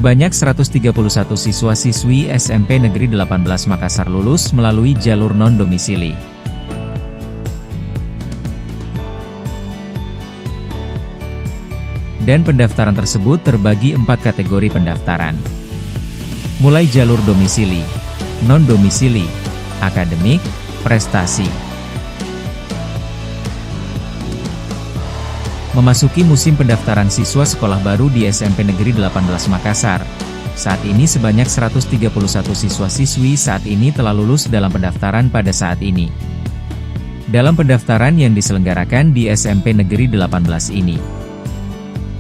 Sebanyak 131 siswa-siswi SMP Negeri 18 Makassar lulus melalui jalur non-domisili. Dan pendaftaran tersebut terbagi 4 kategori pendaftaran. Mulai jalur domisili, non-domisili, akademik, prestasi. Memasuki musim pendaftaran siswa sekolah baru di SMP Negeri 18 Makassar. Saat ini sebanyak 131 siswa-siswi saat ini telah lulus dalam pendaftaran pada saat ini. Dalam pendaftaran yang diselenggarakan di SMP Negeri 18 ini,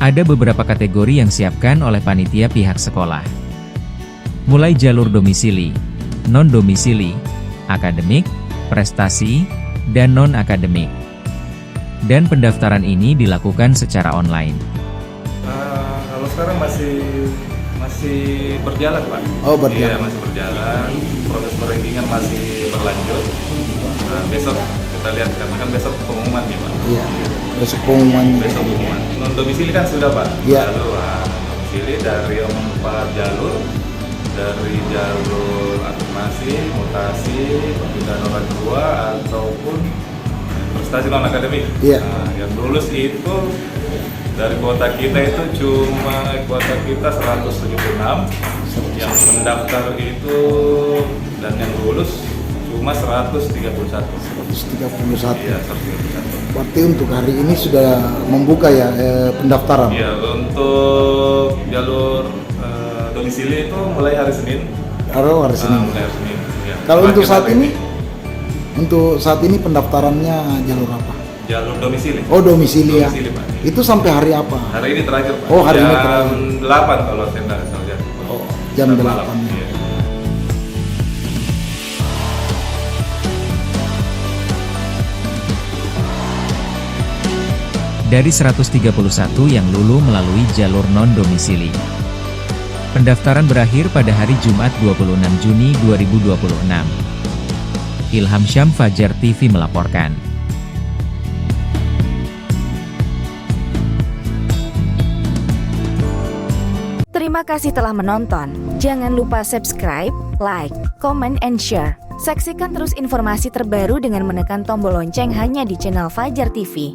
ada beberapa kategori yang siapkan oleh panitia pihak sekolah. Mulai jalur domisili, non-domisili, akademik, prestasi, dan non-akademik. Dan pendaftaran ini dilakukan secara online. Kalau sekarang masih berjalan, Pak. Oh, berjalan. Iya, masih berjalan. Proses perankingan masih berlanjut. Besok kita lihat, karena kan besok pengumuman nih, Pak. Iya, besok pengumuman. Besok pengumuman. Non domisili kan sudah, Pak. Iya. Jalur domisili dari 4 jalur. Dari jalur afirmasi, mutasi, perpindahan orang tua, ataupun prestasi non akademik. Iya. Nah, yang lulus itu dari kuota kita itu cuma kuota kita 176, yang mendaftar itu dan yang lulus cuma 131. 131. Iya, 131. Berarti untuk hari ini sudah membuka ya pendaftaran? Iya, untuk jalur domisili itu mulai hari Senin. Hari Senin. Mulai hari Senin. Ya. Kalau untuk saat hari ini? Untuk saat ini pendaftarannya jalur apa? jalur domisili. Oh, domisili ya. Domisili, Pak. Itu sampai hari apa? Hari ini terakhir, Pak. Oh, hari ini jam terakhir. 8 kalau saya nggak salah. Oh, jam 8. Iya. Dari 131 yang lulu melalui jalur non-domisili. Pendaftaran berakhir pada hari Jumat 26 Juni 2026. Ilham Syam, Fajar TV melaporkan. Terima kasih telah menonton. Jangan lupa subscribe, like, comment, and share. Saksikan terus informasi terbaru dengan menekan tombol lonceng hanya di channel Fajar TV.